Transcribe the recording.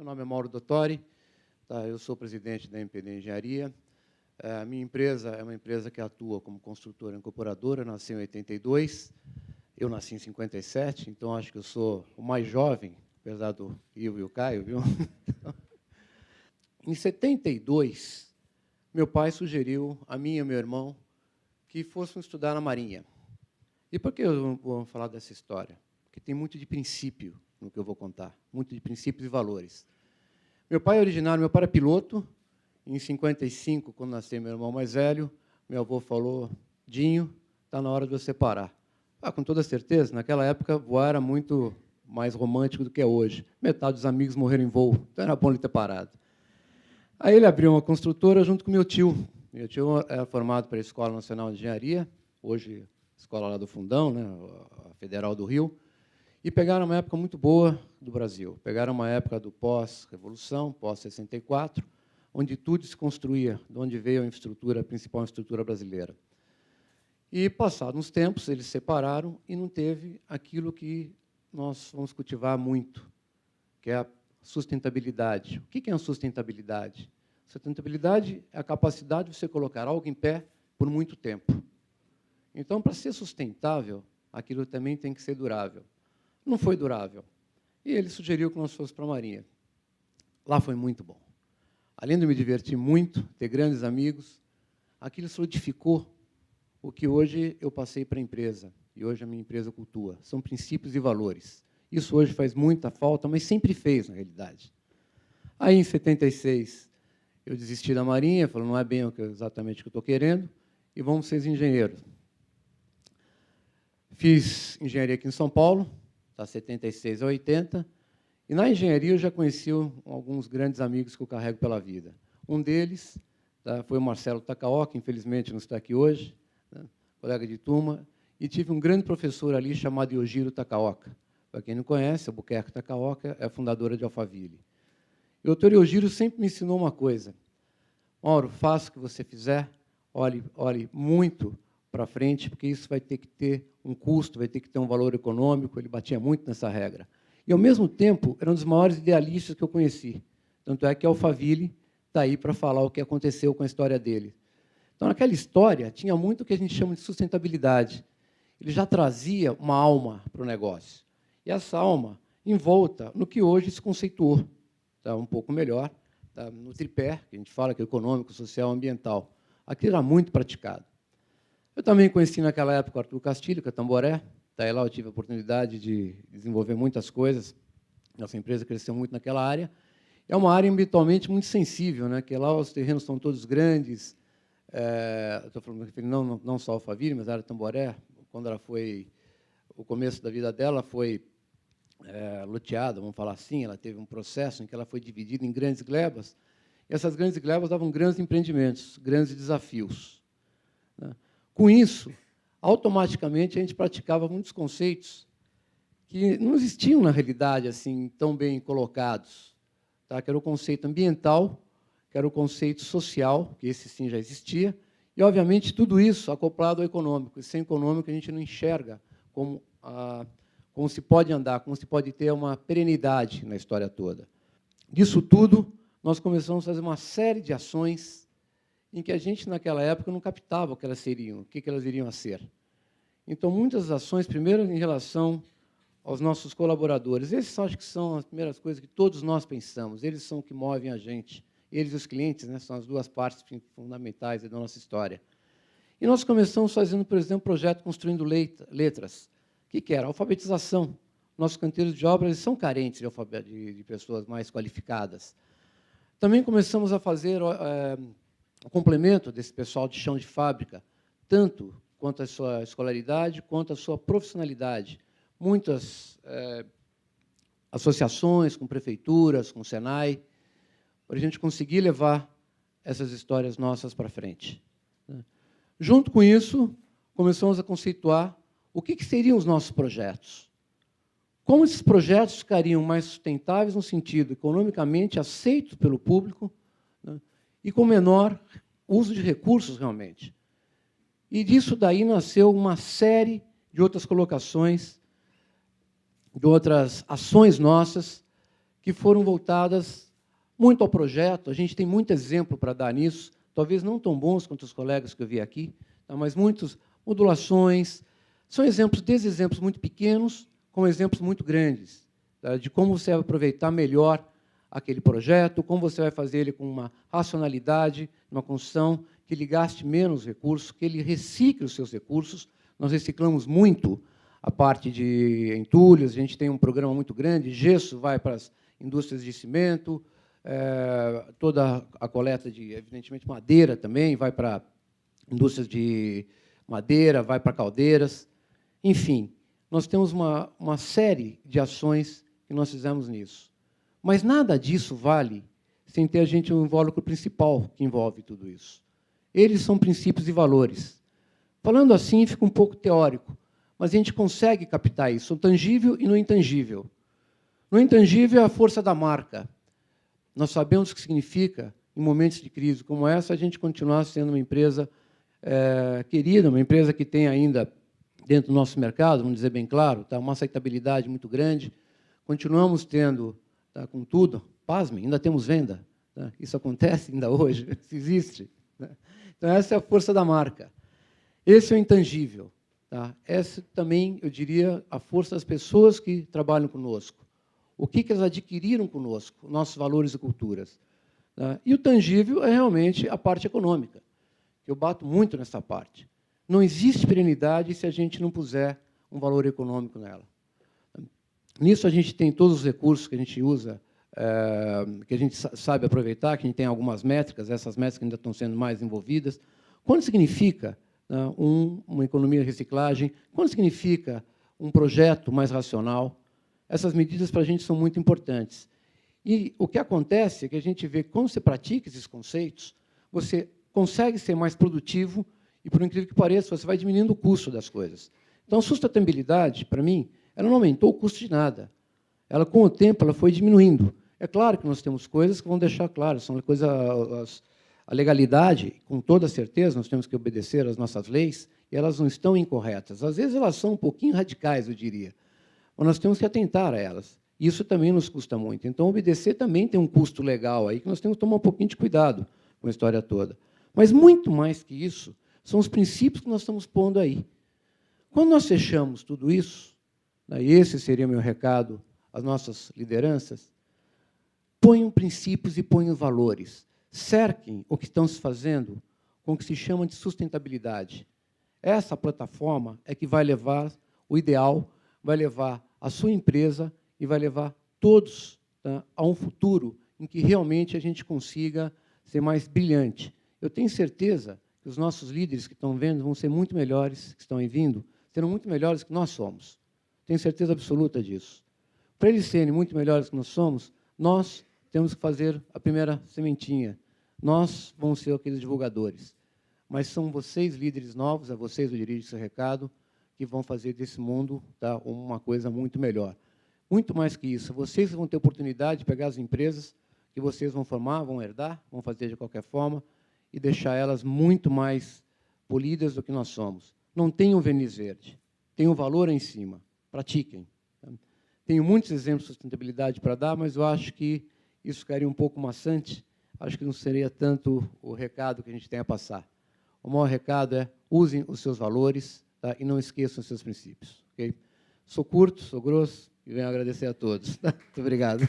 Meu nome é Mauro Dottori, tá? Eu sou presidente da MPD Engenharia. A minha empresa é uma empresa que atua como construtora incorporadora, nasci em 82, eu nasci em 57, então acho que eu sou o mais jovem, apesar do Ivo e o Caio, viu? Em 72, meu pai sugeriu a mim e ao meu irmão que fôssemos estudar na Marinha. E por que eu vou falar dessa história? Porque tem muito de princípio no que eu vou contar, muito de princípios e valores. Meu pai é originário, meu pai era piloto. Em 55, quando nasceu meu irmão mais velho, meu avô falou: Dinho, está na hora de você parar. Com toda certeza, naquela época, voar era muito mais romântico do que é hoje. Metade dos amigos morreram em voo, então era bom ele ter parado. Aí ele abriu uma construtora junto com meu tio. Meu tio era formado pela Escola Nacional de Engenharia, hoje escola lá do Fundão, né, a Federal do Rio, e pegaram uma época muito boa do Brasil. Pegaram uma época do pós-revolução, pós-64, onde tudo se construía, de onde veio a principal infraestrutura brasileira. E, passados uns tempos, eles se separaram e não teve aquilo que nós vamos cultivar muito, que é a sustentabilidade. O que é a sustentabilidade? Sustentabilidade é a capacidade de você colocar algo em pé por muito tempo. Então, para ser sustentável, aquilo também tem que ser durável. Não foi durável. E ele sugeriu que nós fôssemos para a Marinha. Lá foi muito bom. Além de me divertir muito, ter grandes amigos, aquilo solidificou o que hoje eu passei para a empresa, e hoje a minha empresa cultua. São princípios e valores. Isso hoje faz muita falta, mas sempre fez, na realidade. Aí, em 76, eu desisti da Marinha, falei, não é bem exatamente o que eu estou querendo, e vamos ser engenheiros. Fiz engenharia aqui em São Paulo, da 76 a 80, e na engenharia eu já conheci alguns grandes amigos que eu carrego pela vida. Um deles foi o Marcelo Takaoka, infelizmente não está aqui hoje, né, colega de turma, e tive um grande professor ali chamado Yojiro Takaoka. Para quem não conhece, a Albuquerque Takaoka é a fundadora de Alphaville. E o Dr. Yojiro sempre me ensinou uma coisa: Mauro, faça o que você fizer, olhe muito para frente, porque isso vai ter que ter um custo, vai ter que ter um valor econômico. Ele batia muito nessa regra. E, ao mesmo tempo, era um dos maiores idealistas que eu conheci. Tanto é que a Alphaville está aí para falar o que aconteceu com a história dele. Então, naquela história, tinha muito o que a gente chama de sustentabilidade. Ele já trazia uma alma para o negócio. E essa alma envolta no que hoje se conceituou. Está um pouco melhor, tá no tripé, que a gente fala que é econômico, social e ambiental. Aquilo era muito praticado. Eu também conheci naquela época o Arthur Castilho, que é Tamboré. Daí lá eu tive a oportunidade de desenvolver muitas coisas. Nossa empresa cresceu muito naquela área. É uma área ambientalmente muito sensível, né? Que lá os terrenos são todos grandes. Estou falando não só a Alphaville, mas a área Tamboré, quando ela foi, o começo da vida dela foi loteada, vamos falar assim. Ela teve um processo em que ela foi dividida em grandes glebas. E essas grandes glebas davam grandes empreendimentos, grandes desafios, né? Com isso, automaticamente, a gente praticava muitos conceitos que não existiam, na realidade, assim, tão bem colocados, tá? Que era o conceito ambiental, que era o conceito social, que esse sim já existia, e, obviamente, tudo isso acoplado ao econômico. E sem econômico, a gente não enxerga como se pode andar, como se pode ter uma perenidade na história toda. Disso tudo, nós começamos a fazer uma série de ações em que a gente, naquela época, não captava o que elas seriam, o que elas iriam a ser. Então, muitas ações, primeiro, em relação aos nossos colaboradores. Esses, acho que são as primeiras coisas que todos nós pensamos. Eles são o que movem a gente. Eles e os clientes, né, são as duas partes fundamentais da nossa história. E nós começamos fazendo, por exemplo, um projeto Construindo Letras. O que era? Alfabetização. Nossos canteiros de obras são carentes de pessoas mais qualificadas. Também começamos a fazer o complemento desse pessoal de chão de fábrica, tanto quanto a sua escolaridade, quanto a sua profissionalidade. Muitas associações com prefeituras, com o Senai, para a gente conseguir levar essas histórias nossas para frente. Junto com isso, começamos a conceituar o que seriam os nossos projetos. Como esses projetos ficariam mais sustentáveis no sentido economicamente aceitos pelo público, né, e com menor uso de recursos, realmente. E disso daí nasceu uma série de outras colocações, de outras ações nossas, que que foram voltadas muito ao projeto. A gente tem muito exemplo para dar nisso, talvez não tão bons quanto os colegas que eu vi aqui, tá? Mas muitas modulações. São exemplos, desde exemplos muito pequenos, com exemplos muito grandes, tá? De como você vai aproveitar melhor aquele projeto, como você vai fazer ele com uma racionalidade, uma construção que lhe gaste menos recursos, que ele recicle os seus recursos. Nós reciclamos muito a parte de entulhos, a gente tem um programa muito grande, gesso vai para as indústrias de cimento, toda a coleta de, evidentemente, madeira também, vai para indústrias de madeira, vai para caldeiras. Enfim, nós temos uma série de ações que nós fizemos nisso. Mas nada disso vale sem ter a gente um invólucro principal que envolve tudo isso. Eles são princípios e valores. Falando assim, fica um pouco teórico, mas a gente consegue captar isso, o tangível e no intangível. No intangível é a força da marca. Nós sabemos o que significa, em momentos de crise como essa, a gente continuar sendo uma empresa querida, uma empresa que tem ainda, dentro do nosso mercado, vamos dizer bem claro, tá, uma aceitabilidade muito grande. Continuamos tendo, tá, com tudo, pasmem, ainda temos venda. Tá? Isso acontece ainda hoje, isso existe. Né? Então, essa é a força da marca. Esse é o intangível. Tá? Essa também, eu diria, a força das pessoas que trabalham conosco. O que elas adquiriram conosco, nossos valores e culturas. Tá? E o tangível é realmente a parte econômica. Eu bato muito nessa parte. Não existe perenidade se a gente não puser um valor econômico nela. Nisso, a gente tem todos os recursos que a gente usa, que a gente sabe aproveitar, que a gente tem algumas métricas, essas métricas ainda estão sendo mais envolvidas. Quanto significa uma economia de reciclagem? Quanto significa um projeto mais racional? Essas medidas, para a gente, são muito importantes. E o que acontece é que a gente vê que, quando você pratica esses conceitos, você consegue ser mais produtivo e, por incrível que pareça, você vai diminuindo o custo das coisas. Então, a sustentabilidade, para mim, ela não aumentou o custo de nada. Ela, com o tempo, ela foi diminuindo. É claro que nós temos coisas que vão deixar claro, são coisas... A legalidade, com toda certeza, nós temos que obedecer às nossas leis, e elas não estão incorretas. Às vezes, elas são um pouquinho radicais, eu diria. Mas nós temos que atentar a elas. Isso também nos custa muito. Então, obedecer também tem um custo legal aí, que nós temos que tomar um pouquinho de cuidado com a história toda. Mas, muito mais que isso, são os princípios que nós estamos pondo aí. Quando nós fechamos tudo isso, e esse seria meu recado às nossas lideranças, ponham princípios e ponham valores. Cerquem o que estão se fazendo com o que se chama de sustentabilidade. Essa plataforma é que vai levar o ideal, vai levar a sua empresa e vai levar todos, tá, a um futuro em que realmente a gente consiga ser mais brilhante. Eu tenho certeza que os nossos líderes que estão vendo vão ser muito melhores, que estão aí vindo, serão muito melhores que nós somos. Tenho certeza absoluta disso. Para eles serem muito melhores que nós somos, nós temos que fazer a primeira sementinha. Nós vamos ser aqueles divulgadores. Mas são vocês, líderes novos, a vocês eu dirijo esse recado, que vão fazer desse mundo, tá, uma coisa muito melhor. Muito mais que isso, vocês vão ter oportunidade de pegar as empresas que vocês vão formar, vão herdar, vão fazer de qualquer forma, e deixar elas muito mais polidas do que nós somos. Não tenham verniz verde, tenham valor em cima, pratiquem. Tenho muitos exemplos de sustentabilidade para dar, mas eu acho que isso ficaria um pouco maçante, acho que não seria tanto o recado que a gente tem a passar. O maior recado é: usem os seus valores, tá, e não esqueçam os seus princípios. Okay? Sou curto, sou grosso, e venho agradecer a todos. Muito obrigado.